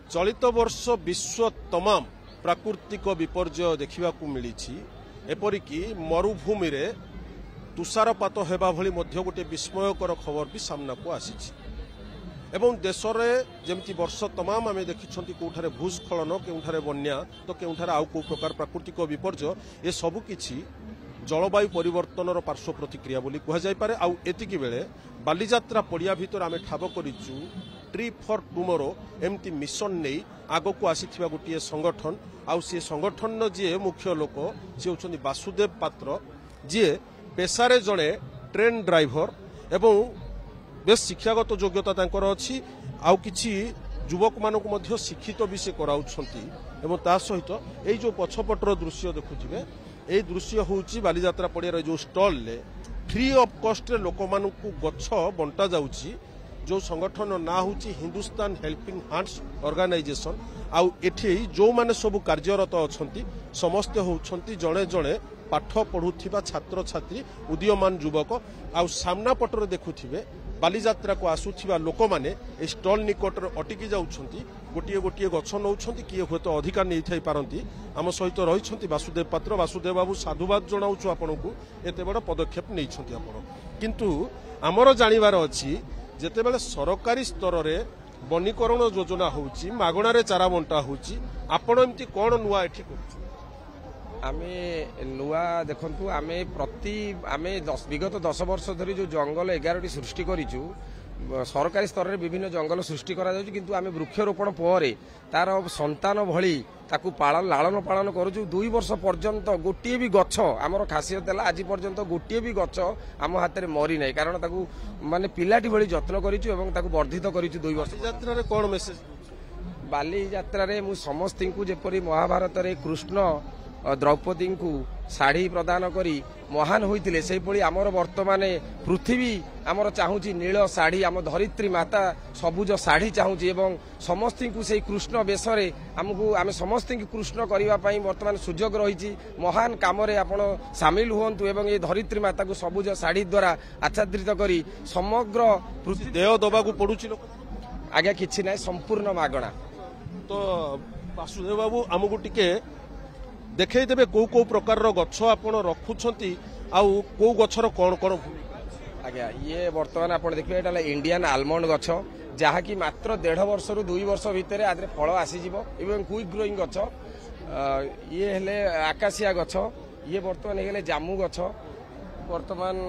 चलित वर्ष विश्व तमाम प्राकृतिक विपर्यय देखा मिली एपरिक मरुभूमि रे तुषारपात हेबा भली मध्य गोटे विस्मयकर खबर भी सामना को आसी एवं देश में जमी वर्ष तमाम आम देखी कौठारे भूस्खलन केउठारे बन्या तो केउठारे आउ को प्रकार प्राकृतिक विपर्यय ये सबकि जलवायु परिवर्तन पार्श्व प्रतिक्रिया बोली कहुपे आउ एतिकी बेले बालीजात्रा पड़िया भितर आम ठाब करूँ ट्री फॉर टुमोरो एमती मिशन नहीं आग को आसी गोटे संगठन आउ सी संगठन जी मुख्य लोक सी होती वासुदेव पात्र जी पेशारे जड़े ट्रेन ड्राइवर एवं बेस शिक्षागत योग्यता तांकर अच्छी आउ किछि युवक मानक मध्य शिक्षित भी से कराउछंती एवं ता सहित एई जो पछपटर दृश्य देखुथिबे एई दृश्य होउची बालीजात्रा पड़ियार जो स्टॉल ले फ्री ऑफ कॉस्ट रे लोक मानकु गछ बंटा जाउची जो संगठन ना होची हिंदुस्तान हेल्पिंग हैंड्स ऑर्गेनाइजेशन आउ एठी जो माने सब कार्यरत अछंती समस्त होउछंती जणे जणे पाठ पढ़ुथिबा छात्र छात्री उदीयमान युवक आउ सामना पटर देखुथिबे बालीजात्रा को आसुथिबा लोक माने ए स्टॉल निकट अटकी जाउछंती गोटिए गोटिए गछ नौछंती किए हुए तो अधिकार नहीं थाई पारंती आम सहित रहिछंती वासुदेव पात्र वासुदेव बाबू साधुवाद जणाउछु आपनकु एते बड़ पदक्षेप नैछंती आपण किंतु आमर जानिबार अछि जेतेबेले सरकारी स्तर रे वनीकरण योजना होउची मागणारे चारा बंटा होउची आपण एमती कोन नुवा एठी करछु आमे नुआ देखंतु आमे प्रति आमे विगत 10 वर्ष धरी जो जंगल 11टी सृष्टि करिचु सरकारी स्तर रे विभिन्न जंगल सृष्टि करा जाउची किंतु आमे वृक्षरोपण परे तार संतान भली ताकू लालन पालन करूछु 2 वर्ष पर्यंत गोटे भी गछ आमर खासियत है आज पर्यंत गोटे भी गछ आम हाथ में मरी ना कारण ताकू माने पिलाटी भली जत्न करिछु एवं ताकू वर्धित करिछु 2 वर्ष यात्रा रे कोन मेसेज बाली यात्रा रे मु समस्त को जेपरी महाभारत रे कृष्ण द्रौपदी को शाढ़ी प्रदान करी महान होइतिले सेहि पड़ी आमर वर्तमान पृथ्वी आमर चाहूची नील शाढ़ी आम धरित्री माता सबुज शाढ़ी चाहूची एवं समस्त को से कृष्ण बेशरे आमको आम समस्त कृष्ण करने वर्तमान सुजोग रही महान काम आपण सामिल हुंतु एवं ये धरित्री माता को सबुज शाढ़ी द्वारा आच्छादित करी समग्र पृथ्वी देह दबा को पड़ुची लोक आज्ञा किछि ना संपूर्ण मागणा तो वासुदेव बाबू आमको टिके देखई देबे को प्रकार गछ आपण रखुछंती आउ को गछर कोन कोन आज्ञा ये वर्तमान आपण देखबे एटा इंडियन आलमंड गछ जहा कि मात्र 1.5 वर्ष रु 2 वर्ष भितर आदरे फल आसी जिवो एवं क्विक ग्रोइंग गछ ये हेले आकाशिया गछ ये वर्तमान हेले जामु गछ वर्तमान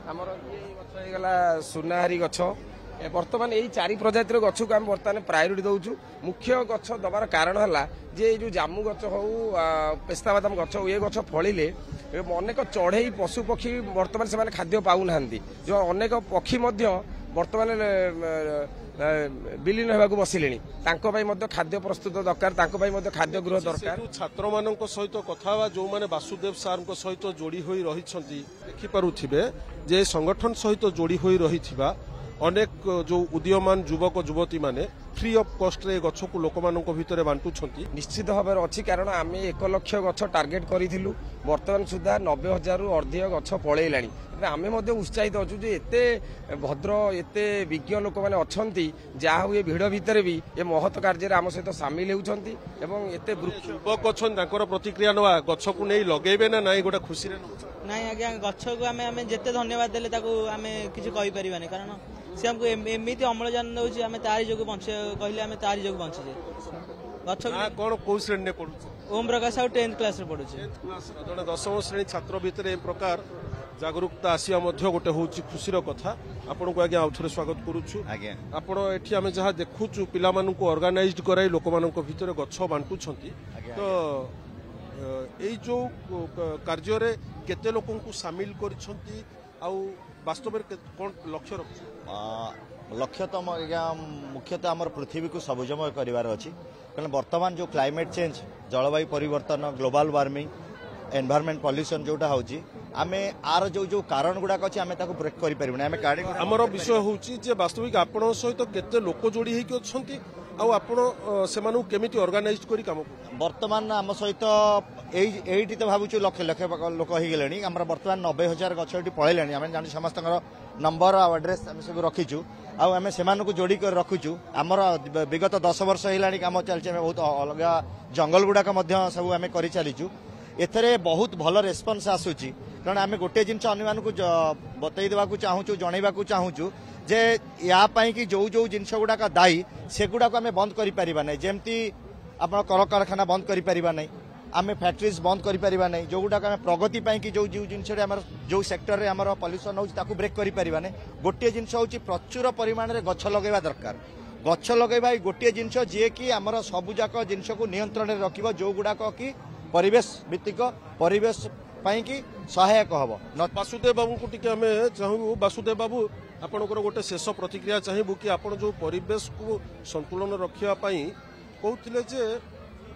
हमर ये गछ हे गला सुनाहारी गछ वर्तमान यही 4 प्रजातिर गछ को आम बर्तमान प्रायोरिटी दौचु मुख्य गछ दबार कारण है जे जो जामु गछ हो पेस्ताबादाम गछ ये गछ फलिले अनेक चढ़ई पशु पक्षी वर्तमान से खाद्य पाऊना जो अनेक पक्षी वर्तमान विलीन होगा बसिले खाद्य प्रस्तुत दरकार खाद्य गृह दरकार छात्र मान सहित कथा जो माने वासुदेव सार सहित जोड़ी होई रही देखिपे जे संगठन सहित जोड़ी होई रही अनेक जो उदीयमान युवक युवती माने फ्री ऑफ कॉस्ट रे गछ को लोक मानक भितर बांटुछंती निश्चित भाव अच्छी कारण आम 1 लाख गछ टार्गेट करूँ वर्तमान सुधा 90,000 रु अर्धिक गछ पलैलानी आम उत्साहित अच्छु एते भद्र एते विज्ञ लोक मैंने अच्छा जहा हुए भिड़ भितर भी ये महत कार्य आम सहित सामिल होती एते युवक अच्छा प्रतिक्रिया नवा गछ को नहीं लगेबे ना नहीं गोटे खुशी नाई आज्ञा गछ को आम जिते धन्यवाद देले आम किसी कहीपर कारण सी हमको एमती अम्लजान दौर आम तारी जो बचे कहले आम तारी जो बचे गछ कौन कौ श्रेणी पढ़ु ओम प्रकाश आ 10th क्लास पढ़ुचे जड़े 10वीं श्रेणी छात्र भितर ए प्रकार जागरूकता आसिया गोटे हूँ खुशीर कथा आपन को आज्ञा आउथरे स्वागत करूछु आपण एठी आमे जहा देखुछु पिला मानु को ऑर्गेनाइज्ड कराई लोक मानु को भितर गछ बांटुछंती तो एई जो कार्य रे केते लोकन को शामिल करिसंती आउ वास्तव में कोन लक्ष्य रखु लक्ष्य तो मुख्यतः आम पृथ्वी को सबुजमय करार अच्छी कारण बर्तमान जो क्लाइमेट चेंज जलवायु परिवर्तन ग्लोबल वार्मिंग एनवायरमेंट पॉल्यूशन जोटा होची आमे आर जो जो कारण गुडाक अछि आमे ताको ब्रेक करि परिबने आमे गाडी हमर विषय होची जे वास्तविक आपण सहित केते लोक जोड़ी हेकि अछंती आउ आपण सेमानु केमिति ऑर्गेनाइज्ड करी काम वर्तमान आम सहित एठी तो भाबुछु लक्ष लक्ष लोक हो गलेनी हमर वर्तमान 90,000 गछ एठी पळैलानी आमे जानि समस्तकर नंबर आ एड्रेस आम सब रखीचु आम से जोड़ी कर रखुचु आमर विगत 10 वर्ष है कम चलती बहुत अलग जंगल गुड़ाक सब आम कर चलीचु एथरे बहुत भल रेस्पन्स आसूची कारण आम गोटे जिन अन्य बतई देवा चाहूँ जनइबा चाहूँ जे या कि जो जो जिनस गुड़ाक दायी से गुड़ाक आम बंद कर जमती आप कल कारखाना बंद कर आम फैक्ट्रीज बंद कर जो गुड़ाक आम प्रगति कि जो जो जिन जो सेक्टर में पल्यूसन हो ब्रेक कर गोटे जिन हूँ प्रचुर परिमाण में गछ लगेवा दरकार गछ लगेवा गोटे जिन जी कि आमर सबुजाक जिनस को नियंत्रण में रखिब जो गुड़ाक कि परिवेश भित्तिक परिवेश कि सहायक हम वासुदेव बाबू को टिके आम चाहू वासुदेव बाबू आपणकर गोटे शेष प्रतिक्रिया चाहबू कि आप जो परिवेश को संतुलन रखापी कहते जे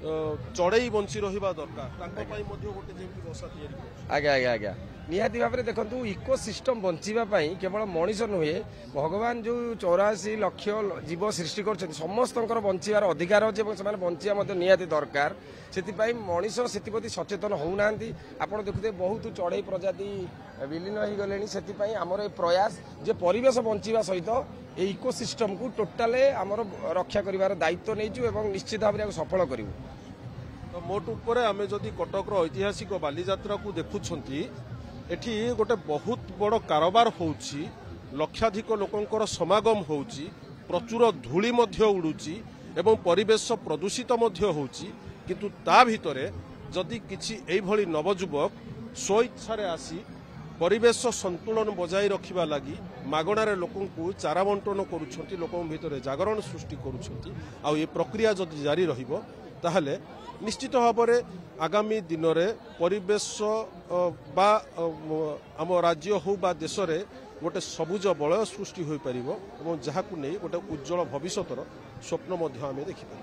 चढ़ई बंची रहा दरकार गोटे बसा आज्ञा आज्ञा आज्ञा निहाती भाव में देखो इकोसिस्टम बंचापी केवल मनीष नुहे भगवान जो 84 लाख जीव सृष्टि कर समस्त बंचार अधिकार अच्छे बंचा निहाती दरकार से मनीष से सचेतन होना आप देखुए बहुत चढ़ई प्रजाति विलीन हो गले से आमर प्रयास जे परिवेश बंचा सहित ये इकोसिस्टम को टोटाल आमर रक्षा कर दायित्व नहीं निश्चित भाव में सफल करूँ तो मोट उपर आम जदि कटकर ऐतिहासिक बालीजात्रा को देखुंट एठी गोटे बहुत बड़ कारोबार होउची लक्षाधिक लोकंकर समागम होउची प्रचुर धूली मध्य उड़ुची एवं परिवेश प्रदूषित मध्य होउची किंतु ता भितरे जदि किछि एई भली नवजुवक स्वेच्छारे आसी परिवेश संतुलन बजाय रखिबा लागि मागणारे लोकंकु चारा बंटन करूछंती लोकन भितरे जागरण सृष्टि करूछंती आ ये प्रक्रिया जदि जारी रहिबो ताहले निश्चित भाव में आगामी दिन में परिवेश बा आम राज्य हो बा देश में गोटे सबुज बलय सृष्टि हो पार जहाँ नहीं गोटे उज्जवल भविष्यर स्वप्न देखिपर।